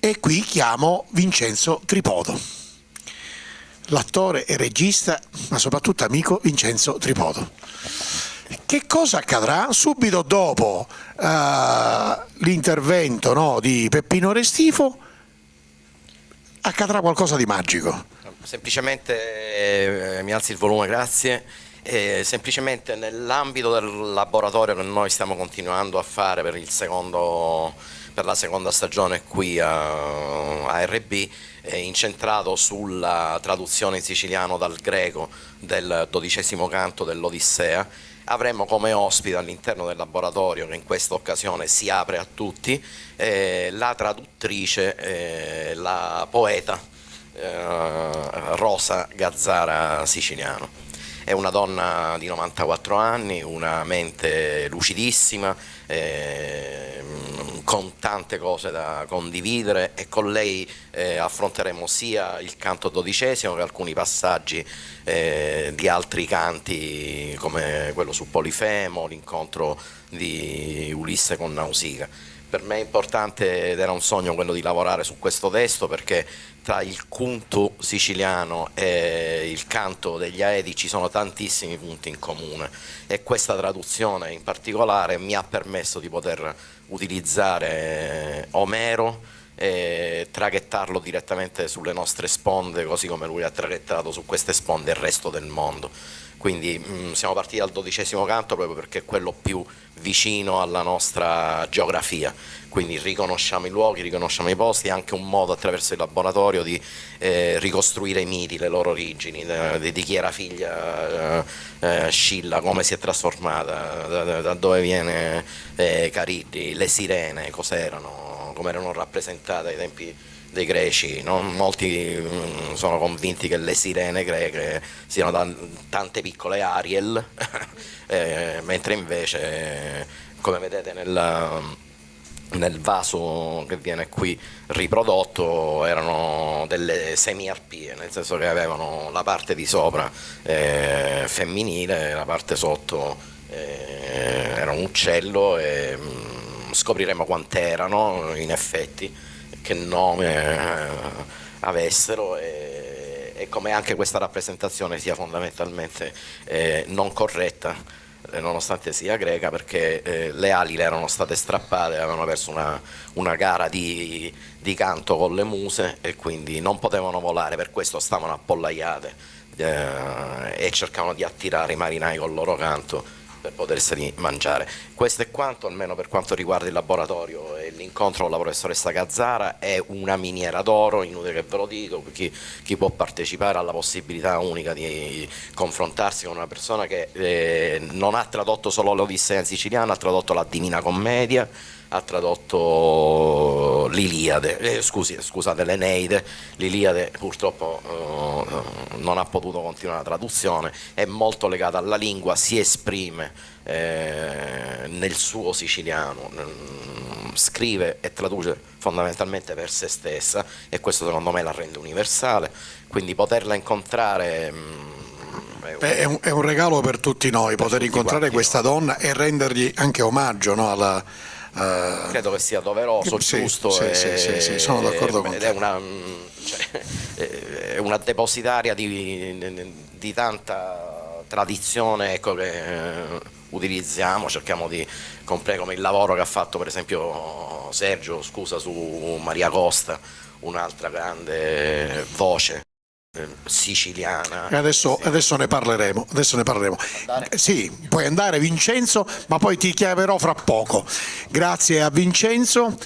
E qui chiamo Vincenzo Tripodo, l'attore e regista, ma soprattutto amico Vincenzo Tripodo. Che cosa accadrà subito dopo l'intervento, no, di Peppino Restifo? Accadrà qualcosa di magico. Semplicemente mi alzi il volume, grazie. Semplicemente nell'ambito del laboratorio che noi stiamo continuando a fare per la seconda stagione qui a RB, incentrato sulla traduzione in siciliano dal greco del 12° canto dell'Odissea, avremo come ospite all'interno del laboratorio, che in questa occasione si apre a tutti, la traduttrice, la poeta Rosa Gazzara Siciliano. È una donna di 94 anni, una mente lucidissima, con tante cose da condividere, e con lei affronteremo sia il canto 12° che alcuni passaggi di altri canti, come quello su Polifemo, l'incontro di Ulisse con Nausicaa. Per me è importante ed era un sogno quello di lavorare su questo testo, perché tra il cunto siciliano e il canto degli Aedi ci sono tantissimi punti in comune, e questa traduzione in particolare mi ha permesso di poter utilizzare Omero e traghettarlo direttamente sulle nostre sponde, così come lui ha traghettato su queste sponde il resto del mondo. Quindi siamo partiti dal 12° canto proprio perché è quello più vicino alla nostra geografia, quindi riconosciamo i luoghi, riconosciamo i posti, è anche un modo attraverso il laboratorio di ricostruire i miti, le loro origini, di chi era figlia Scilla, come si è trasformata, da dove viene Cariddi, le sirene cos'erano, come erano rappresentate ai tempi dei greci, no? Molti sono convinti che le sirene greche siano tante piccole Ariel, mentre invece, come vedete nel vaso che viene qui riprodotto, erano delle semiarpie, nel senso che avevano la parte di sopra femminile, la parte sotto era un uccello, e scopriremo quant'erano in effetti, che nome avessero, e come anche questa rappresentazione sia fondamentalmente non corretta, nonostante sia greca, perché le ali le erano state strappate, avevano perso una gara di canto con le muse, e quindi non potevano volare, per questo stavano appollaiate e cercavano di attirare i marinai col loro canto per poterseli mangiare. Questo è quanto, almeno per quanto riguarda il laboratorio e l'incontro con la professoressa Gazzara. È una miniera d'oro, inutile che ve lo dico, chi può partecipare ha la possibilità unica di confrontarsi con una persona che non ha tradotto solo l'Odissea in siciliano, ha tradotto la Divina Commedia, ha tradotto l'Iliade, scusate, l'Eneide. L'Iliade purtroppo non ha potuto continuare la traduzione, è molto legata alla lingua, si esprime nel suo siciliano, scrive e traduce fondamentalmente per se stessa, e questo secondo me la rende universale, quindi poterla incontrare è un regalo per tutti noi, poter incontrare questa donna e rendergli anche omaggio, no, credo che sia doveroso, giusto, sì, sono d'accordo con te. È una depositaria di tanta tradizione, ecco, che utilizziamo, cerchiamo di comprare, come il lavoro che ha fatto per esempio Sergio, su Maria Costa, un'altra grande voce siciliana. Adesso ne parleremo. Sì, puoi andare Vincenzo, ma poi ti chiamerò fra poco. Grazie a Vincenzo.